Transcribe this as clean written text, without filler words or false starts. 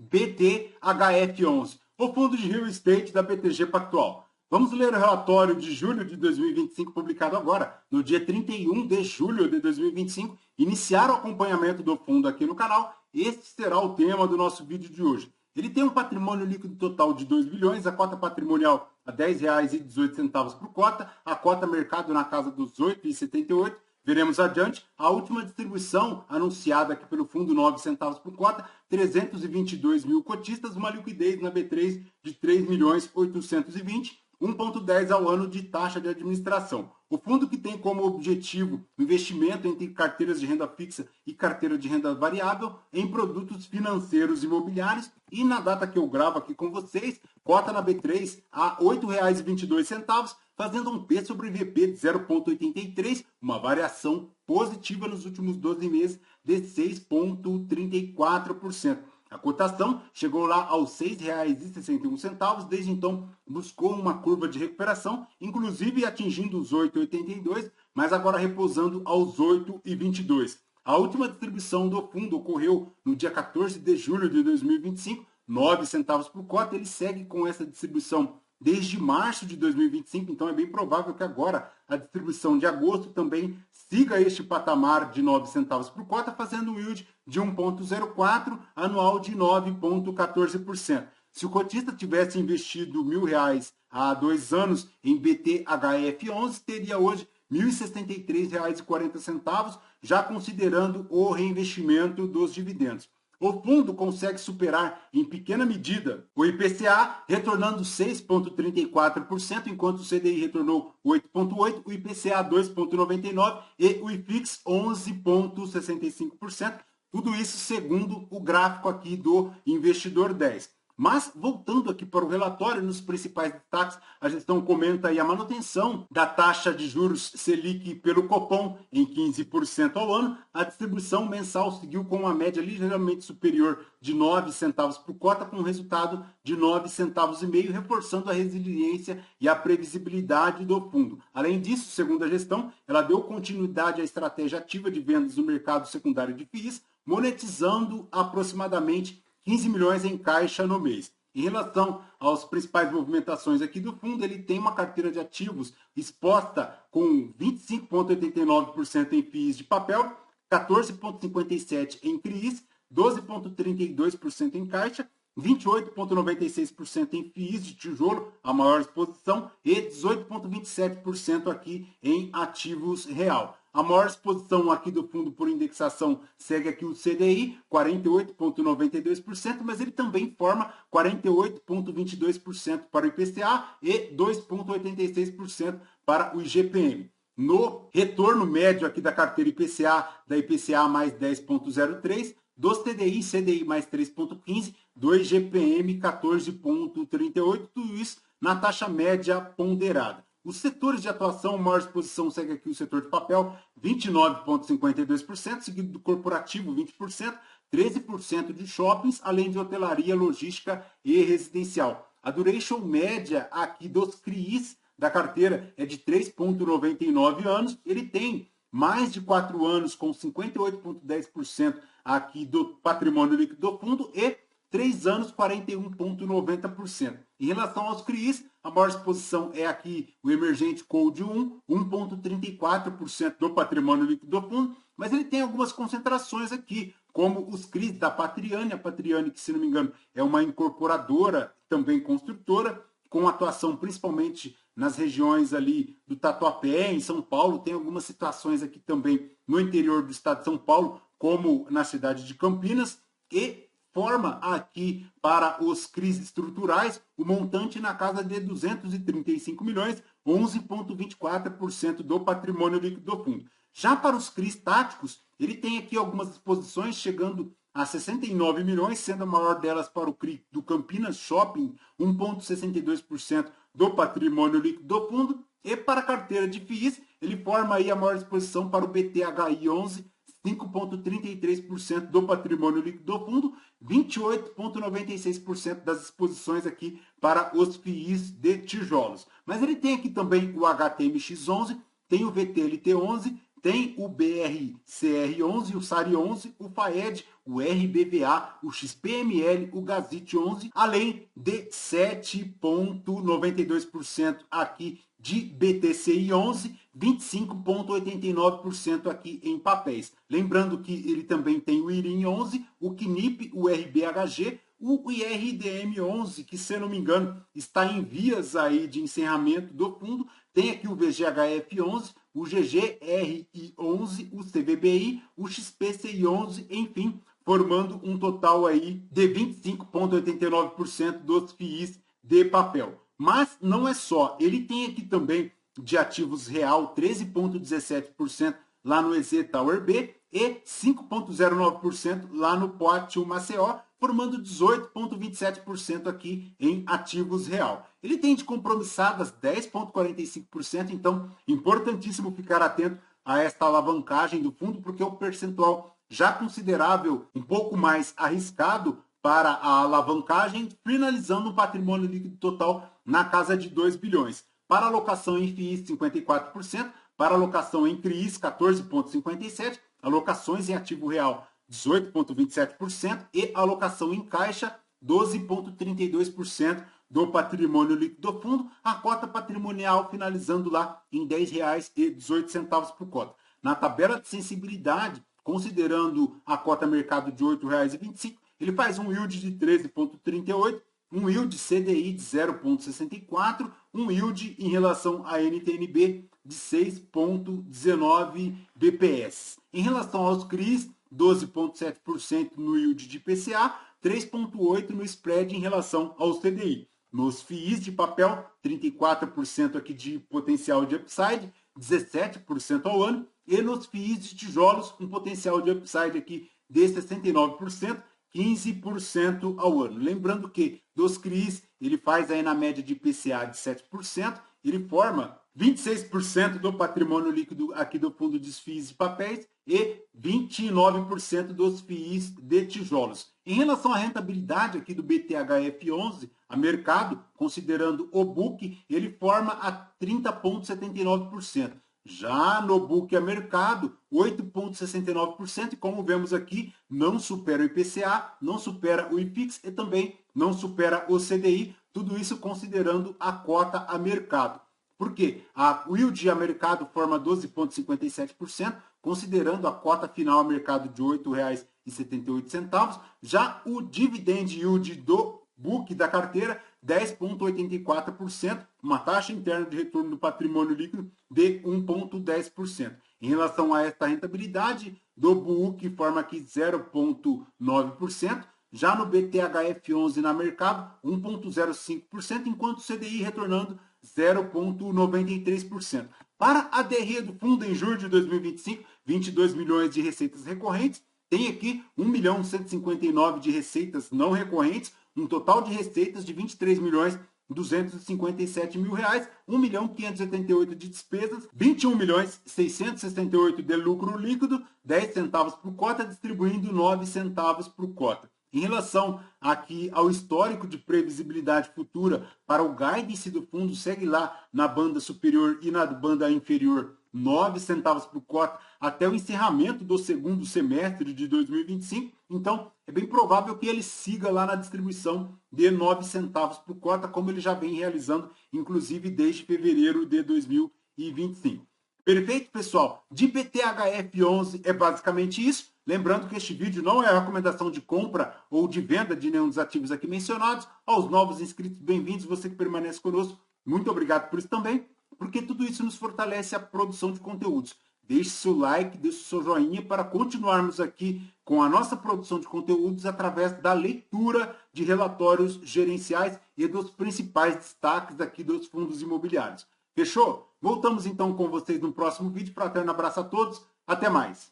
BTHF11, o fundo de real estate da BTG Pactual. Vamos ler o relatório de julho de 2025, publicado agora, no dia 31 de julho de 2025. Iniciar o acompanhamento do fundo aqui no canal. Este será o tema do nosso vídeo de hoje. Ele tem um patrimônio líquido total de 2 bilhões, a cota patrimonial a R$ 10,18 por cota, a cota mercado na casa dos R$ 8,78. Veremos adiante a última distribuição anunciada aqui pelo fundo, 9 centavos por cota, 322 mil cotistas, uma liquidez na B3 de 3.820.000, 1,10 ao ano de taxa de administração. O fundo, que tem como objetivo o investimento entre carteiras de renda fixa e carteira de renda variável em produtos financeiros imobiliários, e na data que eu gravo aqui com vocês, cota na B3 a R$ 8,22, fazendo um P sobre VP de 0,83, uma variação positiva nos últimos 12 meses de 6,34%. A cotação chegou lá aos R$ 6,61, desde então buscou uma curva de recuperação, inclusive atingindo os 8,82, mas agora repousando aos 8,22. A última distribuição do fundo ocorreu no dia 14 de julho de 2025, 9 centavos por cota. Ele segue com essa distribuição desde março de 2025, então é bem provável que agora a distribuição de agosto também siga este patamar de 9 centavos por cota, fazendo um yield de 1,04, anual de 9,14%. Se o cotista tivesse investido R$ 1.000 há 2 anos em BTHF11, teria hoje R$ 1.063,40, já considerando o reinvestimento dos dividendos. O fundo consegue superar em pequena medida o IPCA, retornando 6,34%, enquanto o CDI retornou 8,8%, o IPCA 2,99% e o IFIX 11,65%. Tudo isso segundo o gráfico aqui do Investidor 10. Mas, voltando aqui para o relatório, nos principais destaques, a gestão comenta aí a manutenção da taxa de juros Selic pelo Copom em 15% ao ano. A distribuição mensal seguiu com uma média ligeiramente superior de 9 centavos por cota, com um resultado de 9,5 centavos, reforçando a resiliência e a previsibilidade do fundo. Além disso, segundo a gestão, ela deu continuidade à estratégia ativa de vendas no mercado secundário de FIIs, monetizando aproximadamente 15 milhões em caixa no mês. Em relação às principais movimentações aqui do fundo, ele tem uma carteira de ativos exposta com 25,89% em FIIs de papel, 14,57% em CRIs, 12,32% em caixa, 28,96% em FIIs de tijolo, a maior exposição, e 18,27% aqui em ativos real. A maior exposição aqui do fundo por indexação segue aqui o CDI, 48,92%, mas ele também forma 48,22% para o IPCA e 2,86% para o IGPM. No retorno médio aqui da carteira IPCA, da IPCA mais 10,03%, dos TDI, CDI mais 3,15%, do IGPM 14,38%, tudo isso na taxa média ponderada. Os setores de atuação, maior exposição segue aqui o setor de papel, 29,52%, seguido do corporativo, 20%, 13% de shoppings, além de hotelaria, logística e residencial. A duration média aqui dos CRIs da carteira é de 3,99 anos. Ele tem mais de 4 anos com 58,10% aqui do patrimônio líquido do fundo e 3 anos, 41,90%. Em relação aos CRIs, a maior exposição é aqui o Emergente Code 1, 1,34% do patrimônio líquido do fundo, mas ele tem algumas concentrações aqui, como os CRIs da Patriane. A Patriane, que se não me engano é uma incorporadora, também construtora, com atuação principalmente nas regiões ali do Tatuapé, em São Paulo. Tem algumas situações aqui também no interior do estado de São Paulo, como na cidade de Campinas, e forma aqui para os CRIs estruturais o montante na casa de 235 milhões, 11,24% do patrimônio líquido do fundo. Já para os CRIs táticos, ele tem aqui algumas exposições chegando a 69 milhões, sendo a maior delas para o CRI do Campinas Shopping, 1,62% do patrimônio líquido do fundo. E para a carteira de FIIs, ele forma aí a maior exposição para o BTHI 11, 5,33% do patrimônio líquido do fundo, 28,96% das exposições aqui para os FIIs de tijolos. Mas ele tem aqui também o HTMX11, tem o VTLT11, tem o BRCR11, o SARI11, o FAED, o RBVA, o XPML, o GASIT11, além de 7,92% aqui de BTCI11, 25,89% aqui em papéis. Lembrando que ele também tem o IRIM11, o CNIP, o RBHG, o IRDM11, que, se eu não me engano, está em vias aí de encerramento do fundo. Tem aqui o VGHF11, o GGRI11, o CVBI, o XPCI11, enfim, formando um total aí de 25,89% dos FIIs de papel. Mas não é só, ele tem aqui também de ativos real 13,17% lá no EZ Tower B e 5,09% lá no POAT Maceió, formando 18,27% aqui em ativos real. Ele tem de compromissadas 10,45%, então importantíssimo ficar atento a esta alavancagem do fundo, porque o percentual já considerável, um pouco mais arriscado para a alavancagem, finalizando um patrimônio líquido total na casa de 2 bilhões. Para alocação em FIIs, 54%, para alocação em CRIs, 14,57%, alocações em ativo real, 18,27% e alocação em caixa, 12,32% do patrimônio líquido do fundo, a cota patrimonial finalizando lá em R$ 10,18 por cota. Na tabela de sensibilidade, considerando a cota mercado de R$ 8,25, ele faz um yield de 13,38%, um yield CDI de 0,64%, um yield em relação à NTNB de 6,19 BPS. Em relação aos CRIs, 12,7% no yield de IPCA, 3,8% no spread em relação ao CDI. Nos FIIs de papel, 34% aqui de potencial de upside, 17% ao ano, e nos FIIs de tijolos, um potencial de upside aqui de 69%, 15% ao ano. Lembrando que dos CRIs, ele faz aí na média de IPCA de 7%, ele forma 26% do patrimônio líquido aqui do fundo de FIIs de papéis e 29% dos FIIs de tijolos. Em relação à rentabilidade aqui do BTHF11, a mercado, considerando o book, ele forma a 30,79%. Já no book a mercado, 8,69%, e como vemos aqui, não supera o IPCA, não supera o IPIX e também não supera o CDI, tudo isso considerando a cota a mercado. Por quê? O yield a mercado forma 12,57%, considerando a cota final a mercado de R$ 8,78. Já o dividend yield do book da carteira, 10,84%, uma taxa interna de retorno do patrimônio líquido de 1,10%. Em relação a esta rentabilidade, do book forma aqui 0,9%, já no BTHF11 na mercado, 1,05%, enquanto o CDI retornando 0,93%. Para a DRE do fundo em julho de 2025, 22 milhões de receitas recorrentes, tem aqui 1.159 de receitas não recorrentes, um total de receitas de 23 milhões 257 mil reais, 1.588 de despesas, 21 milhões 668 de lucro líquido, 10 centavos por cota, distribuindo 9 centavos por cota. Em relação aqui ao histórico de previsibilidade futura para o guidance do fundo, segue lá na banda superior e na banda inferior 9 centavos por cota até o encerramento do segundo semestre de 2025. Então, é bem provável que ele siga lá na distribuição de 9 centavos por cota, como ele já vem realizando, inclusive desde fevereiro de 2025. Perfeito, pessoal? De BTHF11 é basicamente isso. Lembrando que este vídeo não é a recomendação de compra ou de venda de nenhum dos ativos aqui mencionados. Aos novos inscritos, bem-vindos. Você que permanece conosco, muito obrigado por isso também, porque tudo isso nos fortalece a produção de conteúdos. Deixe seu like, deixe seu joinha para continuarmos aqui com a nossa produção de conteúdos através da leitura de relatórios gerenciais e dos principais destaques aqui dos fundos imobiliários. Fechou? Voltamos então com vocês no próximo vídeo. Fraterno abraço a todos. Até mais.